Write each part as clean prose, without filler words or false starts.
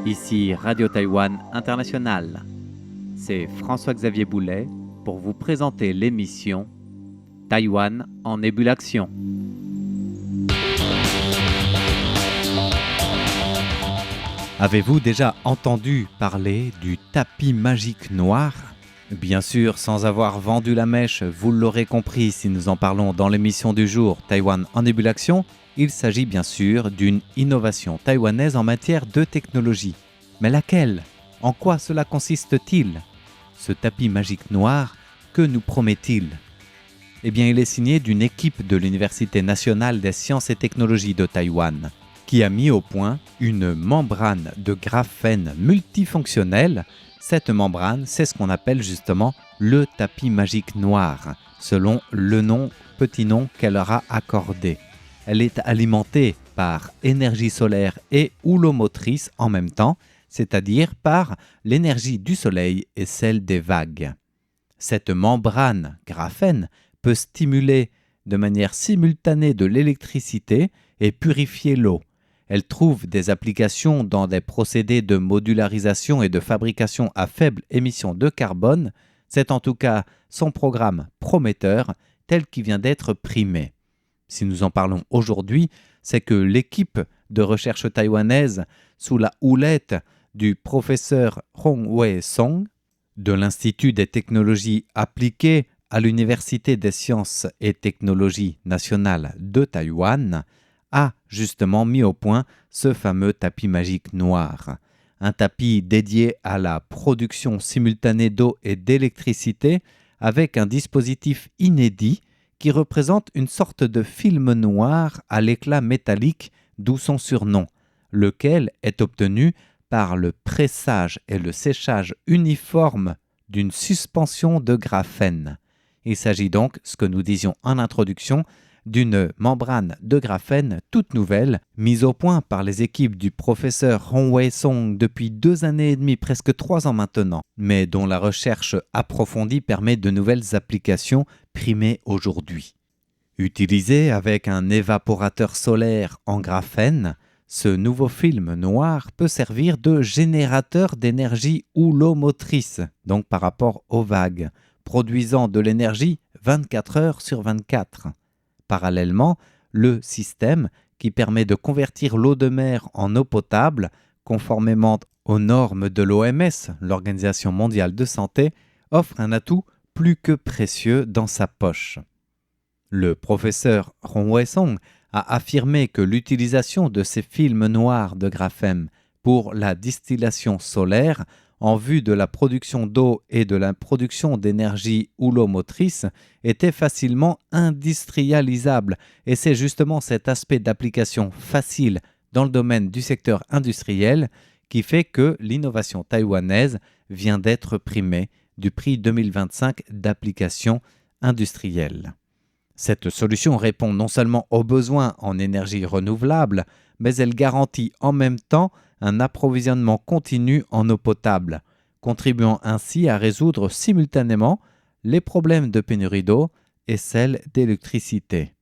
Ici Radio Taïwan International. C'est François-Xavier Boulet pour vous présenter l'émission Taïwan en ébullition. Avez-vous déjà entendu parler du tapis magique noir ? Bien sûr, sans avoir vendu la mèche, vous l'aurez compris si nous en parlons dans l'émission du jour Taïwan en ébullition, il s'agit bien sûr d'une innovation taïwanaise en matière de technologie. Mais laquelle ? En quoi cela consiste-t-il ? Ce tapis magique noir, que nous promet-il ? Eh bien, il est signé d'une équipe de l'Université nationale des sciences et technologies de Taïwan, qui a mis au point une membrane de graphène multifonctionnelle. Cette membrane, c'est ce qu'on appelle justement le tapis magique noir, selon le petit nom qu'elle aura accordé. Elle est alimentée par énergie solaire et houlomotrice en même temps, c'est-à-dire par l'énergie du soleil et celle des vagues. Cette membrane graphène peut stimuler de manière simultanée de l'électricité et purifier l'eau. Elle trouve des applications dans des procédés de modularisation et de fabrication à faible émission de carbone. C'est en tout cas son programme prometteur tel qu'il vient d'être primé. Si nous en parlons aujourd'hui, c'est que l'équipe de recherche taïwanaise, sous la houlette du professeur Hong Wei-song, de l'Institut des technologies appliquées à l'Université des sciences et technologies nationales de Taïwan, a justement mis au point ce fameux tapis magique noir. Un tapis dédié à la production simultanée d'eau et d'électricité avec un dispositif inédit qui représente une sorte de film noir à l'éclat métallique, d'où son surnom, lequel est obtenu par le pressage et le séchage uniforme d'une suspension de graphène. Il s'agit donc, ce que nous disions en introduction, d'une membrane de graphène toute nouvelle, mise au point par les équipes du professeur Hong Wei-song depuis 2 années et demie, presque 3 ans maintenant, mais dont la recherche approfondie permet de nouvelles applications primées aujourd'hui. Utilisé avec un évaporateur solaire en graphène, ce nouveau film noir peut servir de générateur d'énergie houlomotrice, donc par rapport aux vagues, produisant de l'énergie 24 heures sur 24. Parallèlement, le système qui permet de convertir l'eau de mer en eau potable, conformément aux normes de l'OMS, l'Organisation mondiale de santé, offre un atout plus que précieux dans sa poche. Le professeur Hong Wei-song a affirmé que l'utilisation de ces films noirs de graphène pour la distillation solaire en vue de la production d'eau et de la production d'énergie houlomotrice était facilement industrialisable. Et c'est justement cet aspect d'application facile dans le domaine du secteur industriel qui fait que l'innovation taïwanaise vient d'être primée du prix 2025 d'application industrielle. Cette solution répond non seulement aux besoins en énergie renouvelable, mais elle garantit en même temps un approvisionnement continu en eau potable, contribuant ainsi à résoudre simultanément les problèmes de pénurie d'eau et celles d'électricité.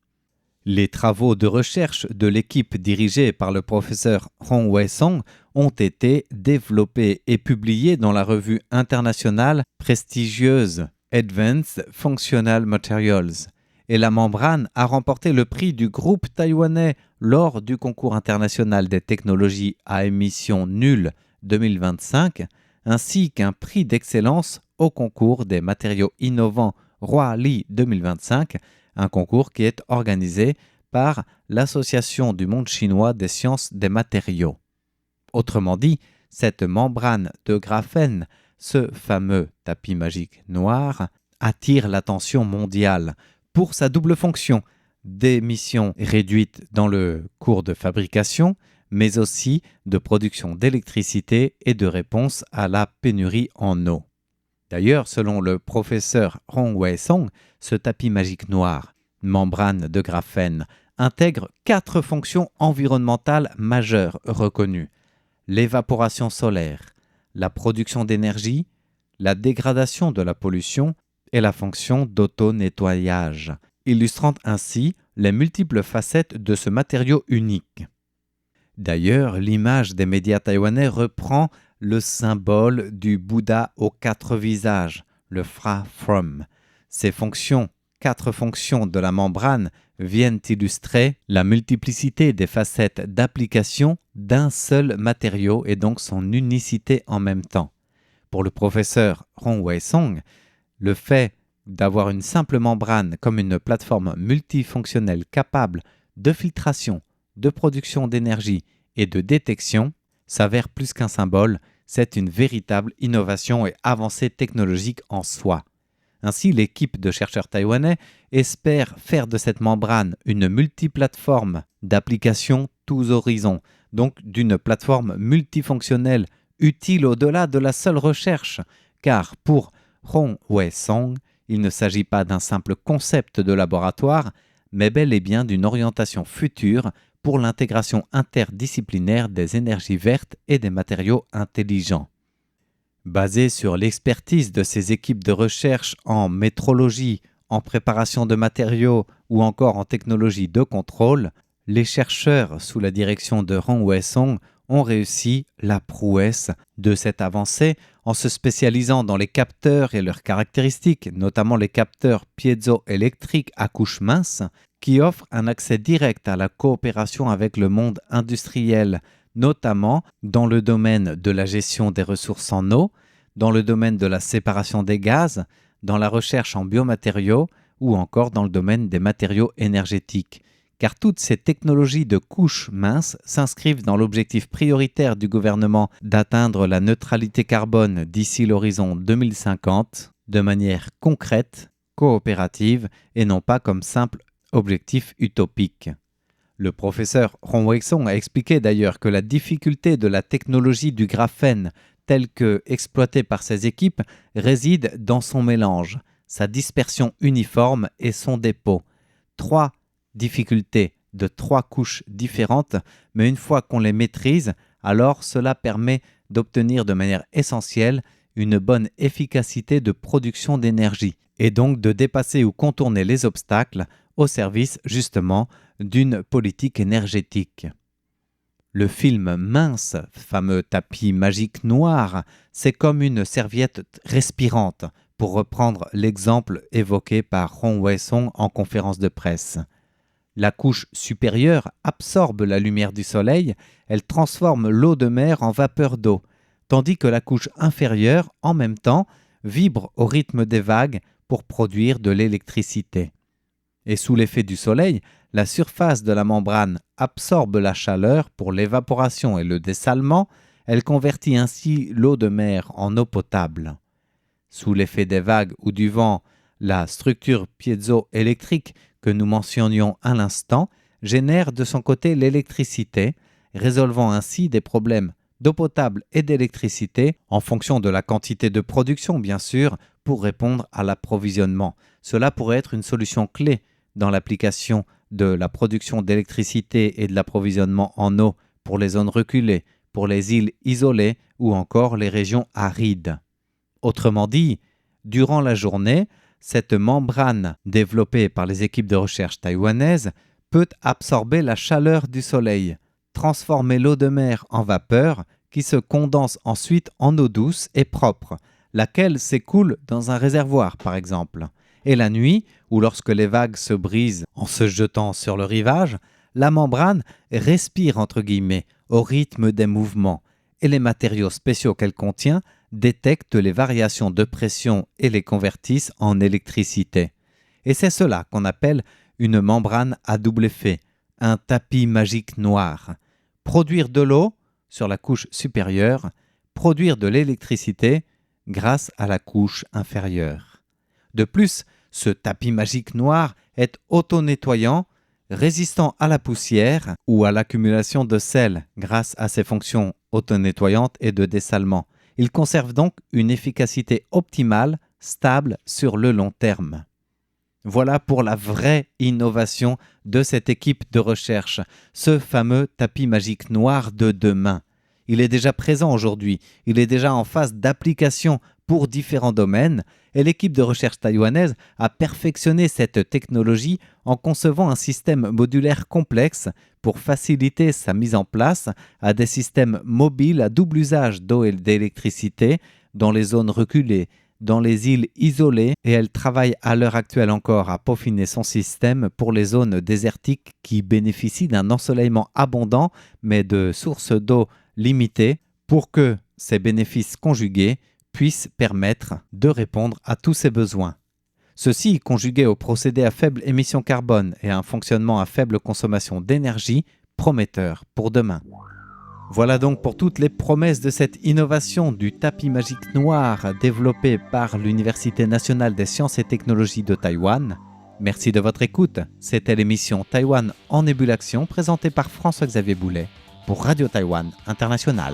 Les travaux de recherche de l'équipe dirigée par le professeur Hong Wei-song ont été développés et publiés dans la revue internationale prestigieuse Advanced Functional Materials. Et la membrane a remporté le prix du groupe taïwanais lors du concours international des technologies à émission nulle 2025, ainsi qu'un prix d'excellence au concours des matériaux innovants Roi Li 2025, un concours qui est organisé par l'Association du monde chinois des sciences des matériaux. Autrement dit, cette membrane de graphène, ce fameux tapis magique noir, attire l'attention mondiale pour sa double fonction d'émission réduite dans le cours de fabrication, mais aussi de production d'électricité et de réponse à la pénurie en eau. D'ailleurs, selon le professeur Hong Wei-song, ce tapis magique noir, membrane de graphène, intègre 4 fonctions environnementales majeures reconnues: l'évaporation solaire, la production d'énergie, la dégradation de la pollution et la fonction d'auto-nettoyage, illustrant ainsi les multiples facettes de ce matériau unique. D'ailleurs, l'image des médias taïwanais reprend le symbole du Bouddha aux 4 visages, le Phra Phrom. Ces fonctions, 4 fonctions de la membrane, viennent illustrer la multiplicité des facettes d'application d'un seul matériau et donc son unicité en même temps. Pour le professeur Rong Wei-Song, le fait d'avoir une simple membrane comme une plateforme multifonctionnelle capable de filtration, de production d'énergie et de détection s'avère plus qu'un symbole, c'est une véritable innovation et avancée technologique en soi. Ainsi, l'équipe de chercheurs taïwanais espère faire de cette membrane une multiplateforme d'applications tous horizons, donc d'une plateforme multifonctionnelle utile au-delà de la seule recherche, car pour Rong Wei-Song, il ne s'agit pas d'un simple concept de laboratoire, mais bel et bien d'une orientation future pour l'intégration interdisciplinaire des énergies vertes et des matériaux intelligents. Basé sur l'expertise de ces équipes de recherche en métrologie, en préparation de matériaux ou encore en technologie de contrôle, les chercheurs sous la direction de Rong Wei-Song ont réussi la prouesse de cette avancée en se spécialisant dans les capteurs et leurs caractéristiques, notamment les capteurs piézoélectriques à couche mince, qui offrent un accès direct à la coopération avec le monde industriel, notamment dans le domaine de la gestion des ressources en eau, dans le domaine de la séparation des gaz, dans la recherche en biomatériaux ou encore dans le domaine des matériaux énergétiques. Car toutes ces technologies de couche mince s'inscrivent dans l'objectif prioritaire du gouvernement d'atteindre la neutralité carbone d'ici l'horizon 2050 de manière concrète, coopérative et non pas comme simple objectif utopique. Le professeur Rong Wei-Song a expliqué d'ailleurs que la difficulté de la technologie du graphène telle que exploitée par ses équipes réside dans son mélange, sa dispersion uniforme et son dépôt. 3 difficultés de 3 couches différentes, mais une fois qu'on les maîtrise, alors cela permet d'obtenir de manière essentielle une bonne efficacité de production d'énergie et donc de dépasser ou contourner les obstacles au service justement d'une politique énergétique. Le film mince, fameux tapis magique noir, c'est comme une serviette respirante, pour reprendre l'exemple évoqué par Rong Wei-Song en conférence de presse. La couche supérieure absorbe la lumière du soleil, elle transforme l'eau de mer en vapeur d'eau, tandis que la couche inférieure, en même temps, vibre au rythme des vagues pour produire de l'électricité. Et sous l'effet du soleil, la surface de la membrane absorbe la chaleur pour l'évaporation et le dessalement, elle convertit ainsi l'eau de mer en eau potable. Sous l'effet des vagues ou du vent, la structure piézoélectrique que nous mentionnions à l'instant génère de son côté l'électricité, résolvant ainsi des problèmes d'eau potable et d'électricité en fonction de la quantité de production, bien sûr, pour répondre à l'approvisionnement. Cela pourrait être une solution clé dans l'application de la production d'électricité et de l'approvisionnement en eau pour les zones reculées, pour les îles isolées ou encore les régions arides. Autrement dit, durant la journée, cette membrane développée par les équipes de recherche taïwanaises peut absorber la chaleur du soleil, transformer l'eau de mer en vapeur qui se condense ensuite en eau douce et propre, laquelle s'écoule dans un réservoir par exemple. Et la nuit, ou lorsque les vagues se brisent en se jetant sur le rivage, la membrane respire entre guillemets au rythme des mouvements et les matériaux spéciaux qu'elle contient détectent les variations de pression et les convertissent en électricité. Et c'est cela qu'on appelle une membrane à double effet, un tapis magique noir. Produire de l'eau sur la couche supérieure, produire de l'électricité grâce à la couche inférieure. De plus, ce tapis magique noir est auto-nettoyant, résistant à la poussière ou à l'accumulation de sel grâce à ses fonctions auto-nettoyantes et de dessalement. Il conserve donc une efficacité optimale, stable sur le long terme. Voilà pour la vraie innovation de cette équipe de recherche, ce fameux tapis magique noir de demain. Il est déjà présent aujourd'hui, il est déjà en phase d'application pour différents domaines Et l'équipe de recherche taïwanaise a perfectionné cette technologie en concevant un système modulaire complexe pour faciliter sa mise en place à des systèmes mobiles à double usage d'eau et d'électricité dans les zones reculées, dans les îles isolées, et elle travaille à l'heure actuelle encore à peaufiner son système pour les zones désertiques qui bénéficient d'un ensoleillement abondant mais de sources d'eau limitées pour que ces bénéfices conjugués puissent permettre de répondre à tous ces besoins. Ceci, conjugué aux procédés à faible émission carbone et à un fonctionnement à faible consommation d'énergie, prometteur pour demain. Voilà donc pour toutes les promesses de cette innovation du tapis magique noir développé par l'Université nationale des sciences et technologies de Taïwan. Merci de votre écoute. C'était l'émission Taïwan en ébullition présentée par François-Xavier Boulet pour Radio Taïwan International.